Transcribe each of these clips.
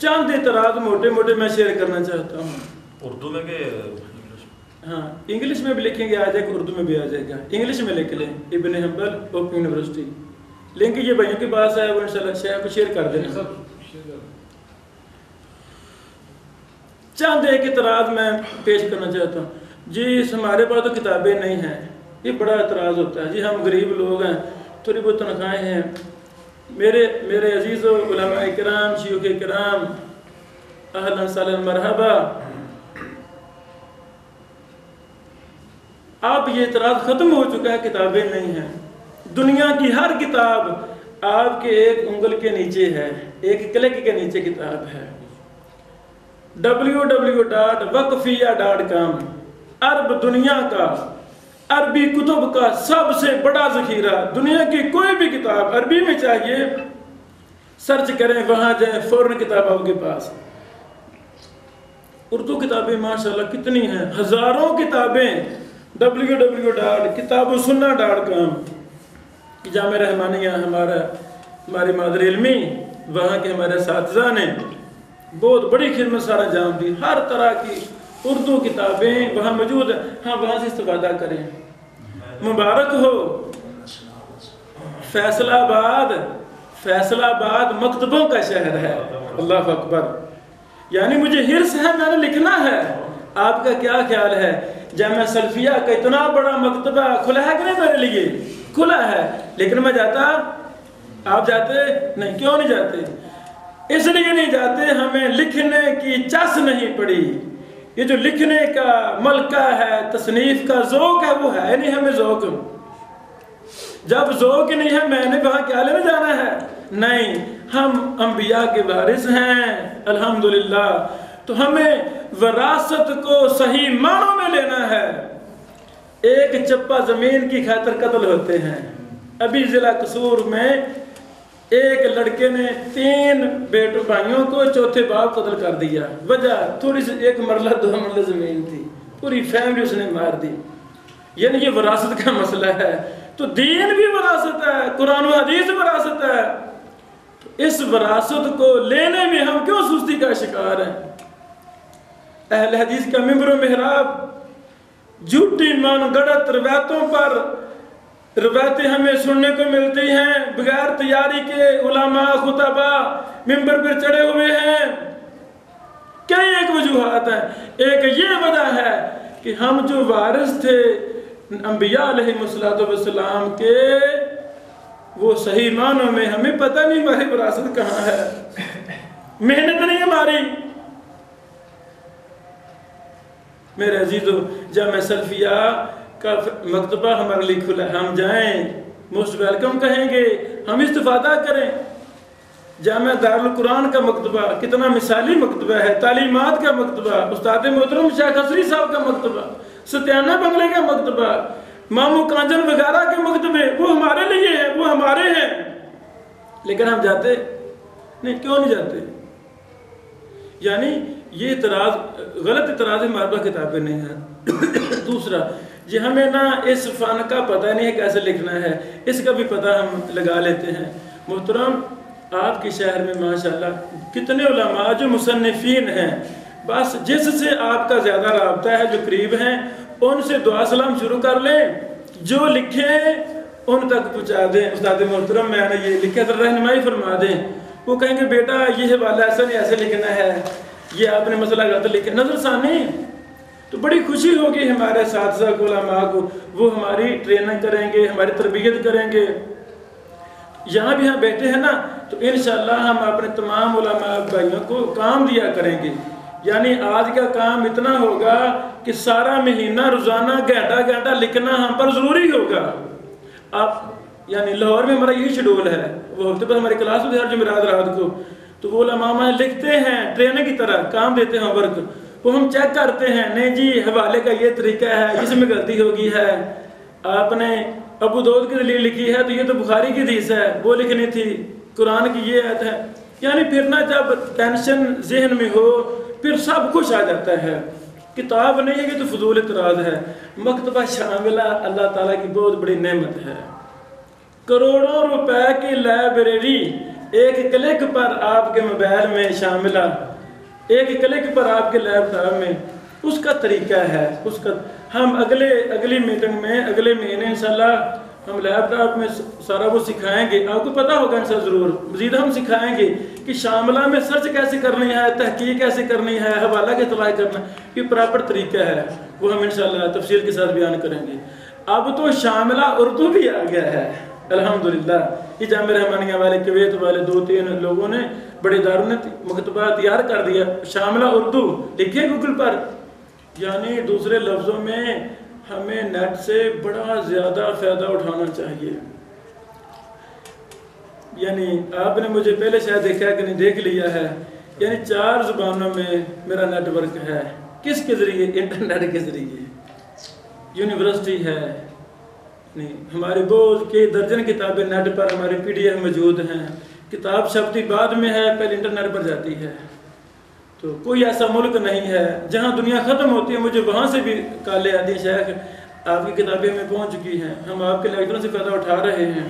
چند اعتراض موٹے موٹے میں شیئر کرنا چاہتا ہوں. اردو میں کہ ہاں انگلش میں بھی لکھیں گے، آ جائے گا، اردو میں بھی آ جائے گا. انگلش میں لکھ لیں ابن حنبل اوپن یونیورسٹی، لنک یہ بھائیوں کے پاس ہے، وہ انشاءاللہ شیئر کو شیئر کر دینا. چند ایک اعتراض میں پیش کرنا چاہتا ہوں. جی ہمارے پاس تو کتابیں نہیں ہیں، یہ بڑا اعتراض ہوتا ہے. جی ہم غریب لوگ ہیں، تھوڑی بہت تنخواہیں ہیں. میرے عزیز و علماء کرام، شیوخ کرام، اہلا سہلا مرحبا. اب یہ اعتراض ختم ہو چکا ہے، کتابیں نہیں ہیں. دنیا کی ہر کتاب آپ کے ایک انگل کے نیچے ہے، ایک کلک کے نیچے کتاب ہے. www.waqfiyya.com عرب دنیا کا عربی کتب کا سب سے بڑا ذخیرہ. دنیا کی کوئی بھی کتاب عربی میں چاہیے سرچ کریں، وہاں جائیں، فوراً کتاب آپ کے پاس. اردو کتابیں ماشاءاللہ کتنی ہیں، ہزاروں کتابیں. www.kitabussunnah.com جامعہ رحمانیہ ہماری مادری علمی، وہاں کے ہمارے اساتذہ نے بہت بڑی خدمت سارا انجام دی. ہر طرح کی اردو کتابیں وہاں موجود ہیں. ہاں وہاں سے استفادہ کریں. مبارک ہو فیصل آباد مکتبوں کا شہر ہے. اللہ اکبر. یعنی مجھے حرص ہے، میں نے لکھنا ہے. آپ کا کیا خیال ہے؟ جامعہ سلفیہ کا اتنا بڑا مکتبہ کھلا ہے کہ نہیں؟ میرے لیے کھلا ہے، لیکن میں جاتا؟ آپ جاتے نہیں. کیوں نہیں جاتے؟ اس لیے نہیں جاتے، ہمیں لکھنے کی چس نہیں پڑی. یہ جو لکھنے کا ملکہ ہے، تصنیف کا ذوق ہے، وہ ہے نہیں ہمیں ذوق. جب ذوق نہیں ہے، میں نے وہاں کیا لینے جانا ہے؟ نہیں. ہم انبیاء کے وارث ہیں الحمدللہ، تو ہمیں وراثت کو صحیح معنوں میں لینا ہے. ایک چپا زمین کی خاطر قتل ہوتے ہیں. ابھی ضلع قصور میں ایک لڑکے نے 3 بیٹوں بھائیوں کو چوتھے باپ قتل کر دیا. وجہ تھوڑی سی 1 مرلہ 2 مرلہ زمین تھی، پوری فیملی اس نے مار دی. یعنی یہ وراثت کا مسئلہ ہے. تو دین بھی وراثت ہے، قرآن و حدیث وراثت ہے. تو اس وراثت کو لینے میں ہم کیوں سستی کا شکار ہیں؟ اہل حدیث کا ممبر و محراب جھوٹی من گڑت روایتوں پر روایتیں ہمیں سننے کو ملتی ہیں. بغیر تیاری کے علماء خطبہ ممبر پر چڑھے ہوئے ہیں. کئی ایک وجوہات ہیں. ایک یہ وجہ ہے کہ ہم جو وارث تھے انبیاء علیہ السلام کے، وہ صحیح معنوں میں ہمیں پتہ نہیں ہماری وراثت کہاں ہے. محنت نہیں ہماری. میرے عزیزو، جامعہ سلفیہ کا مکتبہ ہمارے لیے کھلا ہے. ہم جائیں، موسٹ ویلکم کہیں گے، ہم استفادہ کریں. جامعہ دارالقرآن کا مکتبہ کتنا مثالی مکتبہ ہے. تعلیمات کا مکتبہ، استاد محترم شیخ حسری صاحب کا مکتبہ، ستیانہ بنگلے کا مکتبہ، مامو کانجن وغیرہ کے مکتبے، وہ ہمارے لیے ہیں، وہ ہمارے ہیں. لیکن ہم جاتے نہیں. کیوں نہیں جاتے؟ یعنی یہ اعتراض غلط اعتراض ہے، ہمارے پاس کتابیں نہیں ہیں. دوسرا، جی ہمیں نا اس فن کا پتہ نہیں ہے کیسے لکھنا ہے، اس کا بھی پتہ ہم لگا لیتے ہیں. محترم، آپ کے شہر میں ماشاءاللہ کتنے علماء جو مصنفین ہیں، بس جس سے آپ کا زیادہ رابطہ ہے، جو قریب ہیں، ان سے دعا سلام شروع کر لیں. جو لکھیں ان تک پہنچا دیں. استاد محترم میں نے یہ لکھا تھا، رہنمائی فرما دیں. وہ کہیں گے بیٹا یہ حوالہ ایسا نہیں، ایسے لکھنا ہے، یہ آپ نے مسئلہ غلط لکھا. نظر ثانی تو بڑی خوشی ہوگی ہمارے اساتذہ کو، علماء کو. وہ ہماری ٹریننگ کریں گے، ہماری تربیت کریں گے. یہاں بھی ہم بیٹھے ہیں نا، تو انشاءاللہ ہم اپنے تمام علماء بھائیوں کو کام دیا کریں گے. یعنی آج کا کام اتنا ہوگا کہ سارا مہینہ روزانہ گھنٹہ لکھنا ہم پر ضروری ہوگا. آپ یعنی لاہور میں ہمارا یہی شیڈول ہے. وہ ہفتے پر ہماری کلاس ہوتی ہے ہر جمعرات رات کو. تو وہ علماء لکھتے ہیں، ٹریننگ کی طرح کام دیتے ہیں، ورک. وہ ہم چیک کرتے ہیں، نہیں جی حوالے کا یہ طریقہ ہے، اس میں غلطی ہوگی ہے. آپ نے ابو داؤد کی دلیل لکھی ہے تو یہ تو بخاری کی حدیث ہے، وہ لکھنی تھی. قرآن کی یہ آیت ہے. یعنی پھر نا جب ٹینشن ذہن میں ہو پھر سب کچھ آ جاتا ہے. کتاب نہیں ہے کہ تو فضول اعتراض ہے. مکتبہ شاملہ اللہ تعالیٰ کی بہت بڑی نعمت ہے. کروڑوں روپے کی لائبریری ایک کلک پر آپ کے موبائل میں شامل ہے، ایک کلک پر آپ کے لیپ ٹاپ میں، اس کا طریقہ ہے، اس کا ہم اگلی میٹنگ میں اگلے مہینے انشاءاللہ ہم لیپ ٹاپ میں سارا وہ سکھائیں گے، آپ کو پتہ ہوگا انشاءاللہ ضرور، مزید ہم سکھائیں گے کہ شاملہ میں سرچ کیسے کرنی ہے، تحقیق کیسے کرنی ہے، حوالہ کے اطلاع کرنا، یہ پراپر طریقہ ہے، وہ ہم انشاءاللہ تفصیل کے ساتھ بیان کریں گے۔ اب تو شاملہ اردو بھی آ گیا ہے الحمدللہ، یہ جامعہ رحمانیہ والے کویت والے 2-3 لوگوں نے بڑے اداروں نے مکتبہ تیار کر دیا، شاملہ اردو لکھیں گوگل پر، یعنی دوسرے لفظوں میں ہمیں نیٹ سے بڑا زیادہ فائدہ اٹھانا چاہیے۔ یعنی آپ نے مجھے پہلے شاید دیکھا ہے کہ نہیں دیکھ لیا ہے، یعنی 4 زبانوں میں میرا نیٹ ورک ہے، کس کے ذریعے؟ انٹرنیٹ کے ذریعے۔ یونیورسٹی ہے، ہماری بہت کئی درجن کتابیں نیٹ پر ہمارے PDF موجود ہیں، کتاب چھپتی بعد میں ہے، پہلے انٹرنیٹ پر جاتی ہے۔ تو کوئی ایسا ملک نہیں ہے جہاں دنیا ختم ہوتی ہے مجھے وہاں سے بھی کالے آتی ہیں، شیخ آپ کی کتابیں ہمیں پہنچ چکی ہیں، ہم آپ کے لیکچروں سے فائدہ اٹھا رہے ہیں۔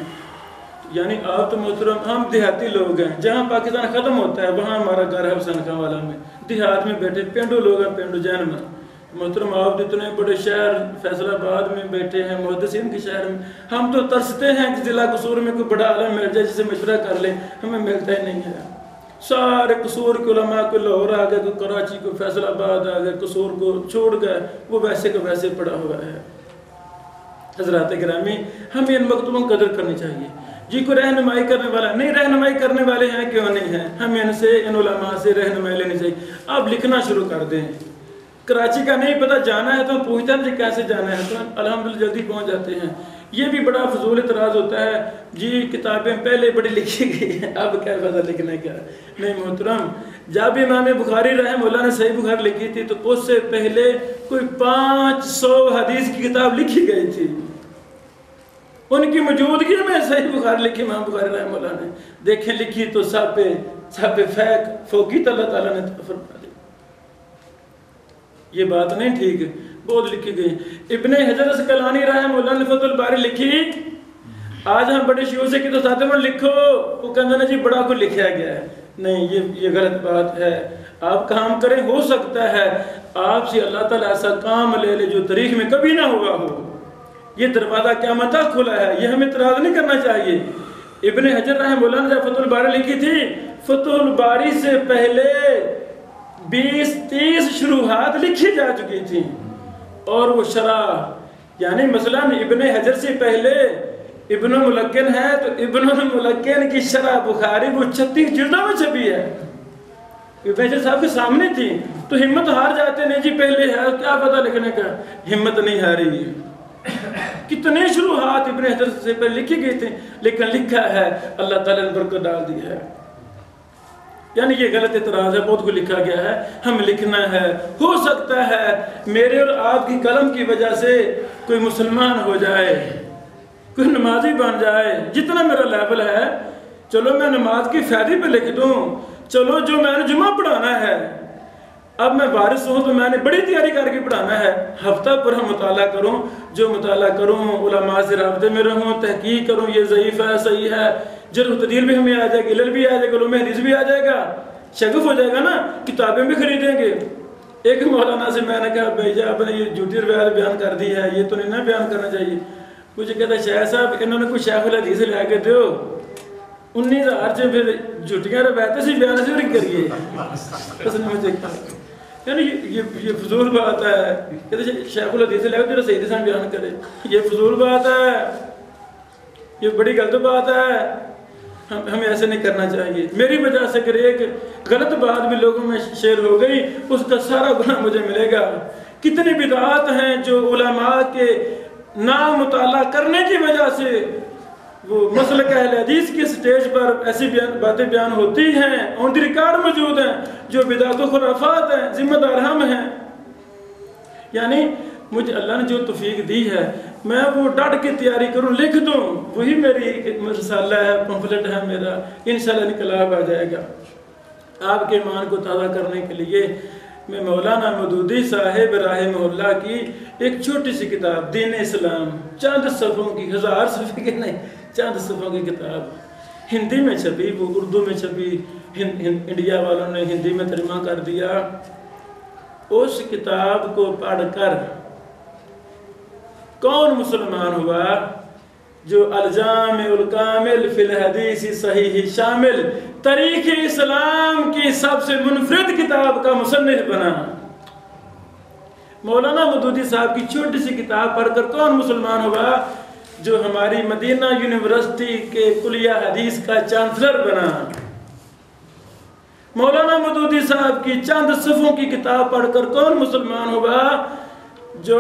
یعنی آپ تو محترم، ہم دیہاتی لوگ ہیں، جہاں پاکستان ختم ہوتا ہے وہاں ہمارا گھر ہے حسین خان والا میں، دیہات میں بیٹھے پینڈو لوگ ہیں، پینڈو جین میں۔ محترم آپ اتنے بڑے شہر فیصل آباد میں بیٹھے ہیں، محدثین کے شہر میں، ہم تو ترستے ہیں کہ ضلع قصور میں کوئی بڑا عالم مل جائے جسے مشورہ کر لیں، ہمیں ملتا ہی نہیں ہے۔ سارے قصور کے علماء کو لاہور آ گئے، کوئی کراچی کو فیصل آباد آ گئے، قصور کو چھوڑ گئے، وہ ویسے کو ویسے پڑا ہوا ہے۔ حضرات گرامی، ہمیں ان مکتوبوں کی قدر کرنی چاہیے۔ جی کوئی رہنمائی کرنے والا نہیں، رہنمائی کرنے والے ہیں کیوں نہیں ہیں، ہمیں ان علماء سے رہنمائی لینی چاہیے۔ آپ لکھنا شروع کر دیں، کراچی کا نہیں پتہ جانا ہے تو ہم پوچھتے ہیں جی کیسے جانا ہے، تو الحمدللہ جلدی پہنچ جاتے ہیں۔ یہ بھی بڑا فضول اعتراض ہوتا ہے، جی کتابیں پہلے بڑی لکھی گئی ہیں، اب کیا پتہ لکھنے کا۔ نہیں محترم، جب امام بخاری رحمہ اللہ نے صحیح بخاری لکھی تھی تو اس سے پہلے کوئی 500 حدیث کی کتاب لکھی گئی تھی، ان کی موجودگی میں صحیح بخاری لکھی امام بخاری رحمہ اللہ نے۔ دیکھیں لکھی تو سب پہ فوقیت اللہ تعالیٰ نے فرما دی۔ یہ بات نہیں ٹھیک، بہت لکھی گئی۔ ابن حجر اسقلانی رحمہ اللہ نے فتح الباری لکھی، آج ہم بڑے شیعوں سے کہ تو ساتھ میں لکھو، وہ کہنا جی بڑا کو لکھا گیا ہے، نہیں یہ غلط بات ہے۔ آپ کام کریں، ہو سکتا ہے آپ سے اللہ تعالیٰ ایسا کام لے لے جو تاریخ میں کبھی نہ ہوا ہو، یہ دروازہ قیامت تک کھلا ہے، یہ ہمیں اعتراض نہیں کرنا چاہیے۔ ابن حجر رحمہ اللہ نے جب فتح الباری لکھی تھی، فتح الباری سے پہلے 20-30 شروحات لکھی جا چکی تھیں، اور وہ شرح یعنی مثلا ابن حجر سے پہلے ابن ملکن ہے تو ابن ملکن کی شرح بخاری وہ 36 جلدوں میں چھپی ہے، ابن حجر صاحب کے سامنے تھی، تو ہمت ہار جاتے نہیں جی پہلے ہے کیا پتہ لکھنے کا، ہمت نہیں ہاری ہے۔ کتنے شروحات ابن حجر سے پہلے لکھی گئی تھی، لیکن لکھا ہے اللہ تعالیٰ نے برکت ڈال دی ہے۔ یعنی یہ غلط اعتراض ہے، بہت کو لکھا گیا ہے، ہم لکھنا ہے۔ ہو سکتا ہے میرے اور آپ کی قلم کی وجہ سے کوئی مسلمان ہو جائے، کوئی نمازی بن جائے، جتنا میرا لیول ہے، چلو میں نماز کی فائدے پہ لکھ دوں، چلو جو میں نے جمعہ پڑھانا ہے، اب میں وارث ہوں تو میں نے بڑی تیاری کر کے پڑھانا ہے، ہفتہ پر ہم مطالعہ کروں، جو مطالعہ کروں علماء سے رابطے میں رہوں، تحقیق کروں، یہ ضعیف ہے صحیح ہے، جرح و تعدیل بھی ہمیں آ جائے گا، علل بھی آ جائے گا، علوم حدیث بھی آ جائے گا، شگف ہو جائے گا نا، کتابیں بھی خریدیں گے۔ ایک مولانا سے میں نے کہا بھائی جی آپ نے یہ جھوٹی روایت بیان کر دی ہے، یہ تو نہیں نا بیان کرنا چاہیے۔ مجھے کہتا شیخ صاحب انہوں نے کوئی شیخ الحدیث لے کے دو، 19,000 سے پھر جھوٹیاں روایتیں سے بیان سے کریے۔ اس نے مجھے کہا یعنی یہ فضول بات ہے، کہتے شیخ الحدیث لے کے جو صحیح دسان بیان کرے، یہ فضول بات ہے، یہ بڑی غلط بات ہے، ہمیں ایسے نہیں کرنا چاہیے۔ میری وجہ سے اگر ایک غلط بات بھی لوگوں میں شیئر ہو گئی اس کا سارا گناہ مجھے ملے گا۔ کتنی بدعات ہیں جو علماء کے نام مطالعہ کرنے کی وجہ سے وہ مسلک اہل حدیث کے سٹیج پر ایسی باتیں بیان ہوتی ہیں، آن دی ریکارڈ موجود ہیں، جو بدعات و خرافات ہیں، ذمہ دار ہم ہیں۔ یعنی مجھے اللہ نے جو توفیق دی ہے میں وہ ڈٹ کے تیاری کروں، لکھ دوں، وہی میری رسالہ ہے، پمفلٹ ہے میرا، انشاءاللہ انقلاب آ جائے گا۔ آپ کے ایمان کو تازہ کرنے کے لیے میں مولانا مودودی صاحب رحمہ اللہ کی ایک چھوٹی سی کتاب دین اسلام، چند صفحوں کی، 1000 صفحے کی نہیں، چند صفحوں کی کتاب، ہندی میں چھپی، وہ اردو میں چھپی، انڈیا والوں نے ہندی میں ترجمہ کر دیا۔ اس کتاب کو پڑھ کر کون مسلمان ہوا جو الجامع الکامل فی الحدیث صحیح شامل تاریخ اسلام کی سب سے منفرد کتاب کا مصنف بنا؟ مولانا مودودی صاحب کی چھوٹی سی کتاب پڑھ کر کون مسلمان ہوا جو ہماری مدینہ یونیورسٹی کے کلیہ حدیث کا چانسلر بنا؟ مولانا مودودی صاحب کی چند صفوں کی کتاب پڑھ کر کون مسلمان ہوا جو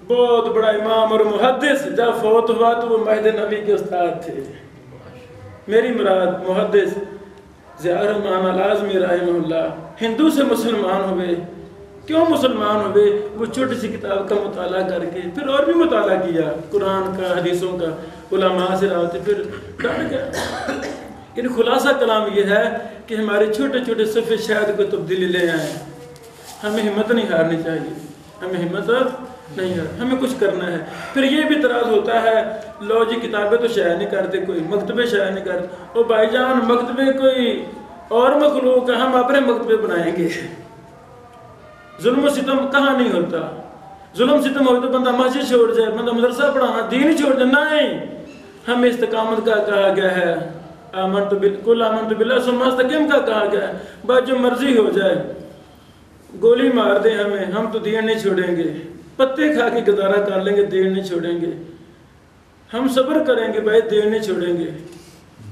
بہت بڑا امام اور محدث، جب فوت ہوا تو وہ مہد نبی کے استاد تھے؟ میری مراد محدث ضیاء الرحمن العظمی رحمہ اللہ ہندو سے مسلمان ہوئے۔ کیوں مسلمان ہوئے؟ وہ چھوٹی سی کتاب کا مطالعہ کر کے، پھر اور بھی مطالعہ کیا قرآن کا، حدیثوں کا، علماء سے رابطے، پھر ڈٹ گیا۔ ان خلاصہ کلام یہ ہے کہ ہمارے چھوٹے چھوٹے صفحے شاید کوئی تبدیلی لے آئیں۔ ہمیں ہمت نہیں ہارنی چاہیے، ہمیں ہمت نہیں ہے، ہمیں کچھ کرنا ہے۔ پھر یہ بھی اعتراض ہوتا ہے، لو جی کتابیں تو شائع نہیں کرتے، کوئی مکتبے شائع نہیں کرتے۔ او بھائی جان، مکتبے کوئی اور مخلوق ہے، ہم اپنے مکتبے بنائیں گے۔ ظلم و ستم کہاں نہیں ہوتا؟ ظلم ستم ہو تو بندہ مسجد چھوڑ جائے، بندہ مدرسہ پڑھانا، دین چھوڑ جائے، نہیں۔ ہمیں استقامت کا کہا گیا ہے، آمنت باللہ ثم استقم کا کہا گیا ہے۔ بس جو مرضی ہو جائے، گولی مار دیں ہمیں، ہم تو دین نہیں چھوڑیں گے، پتے کھا کے گزارا کر لیں گے، دین نہیں چھوڑیں گے، ہم صبر کریں گے بھائی، دین نہیں چھوڑیں گے۔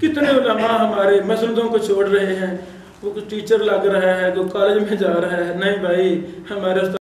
کتنے علماء ہمارے مسندوں کو چھوڑ رہے ہیں، وہ کچھ ٹیچر لگ رہا ہے، کوئی کالج میں جا رہا ہے، نہیں بھائی ہمارے